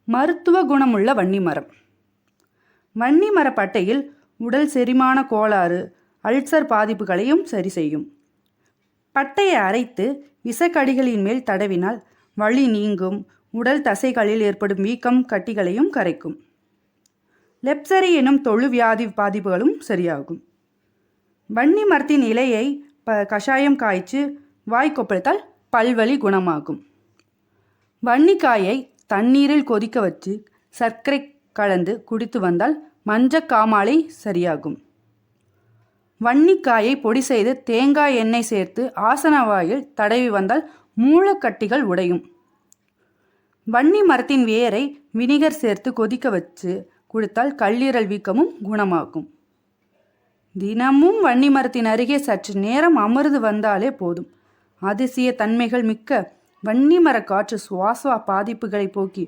மருத்துவ குணமுள்ள வன்னி மரம். வன்னி மரப்பட்டையில் உடல் செரிமான கோளாறு, அல்சர் பாதிப்புகளையும் சரி செய்யும். பட்டையை அரைத்து விஷக்கடிகளின் மேல் தடவினால் வலி நீங்கும். உடல் தசைகளில் ஏற்படும் வீக்கம், கட்டிகளையும் கரைக்கும். லெப்சரி எனும் தொழு வியாதி பாதிப்புகளும் சரியாகும். வன்னி மரத்தின் இலையை கஷாயம் காய்ச்சி வாய் கொப்பளித்தால் பல்வலி குணமாகும். வன்னிக்காயை தண்ணீரில் கொதிக்க வச்சு சர்க்கரை கலந்து குடித்து வந்தால் மஞ்சக்காமாலை சரியாகும். வன்னிக்காயை பொடி செய்து தேங்காய் எண்ணெய் சேர்த்து ஆசன வாயில் தடவி வந்தால் மூலக்கட்டிகள் உடையும். வன்னி மரத்தின் வேரை வினிகர் சேர்த்து கொதிக்க வச்சு குடித்தால் கல்லீரல் வீக்கமும் குணமாகும். தினமும் வன்னி மரத்தின் அருகே சற்று நேரம் அமர்ந்து வந்தாலே போதும். அதிசய தன்மைகள் மிக்க வன்னி மர காற்று சுவாச பாதிப்புகளை போக்கி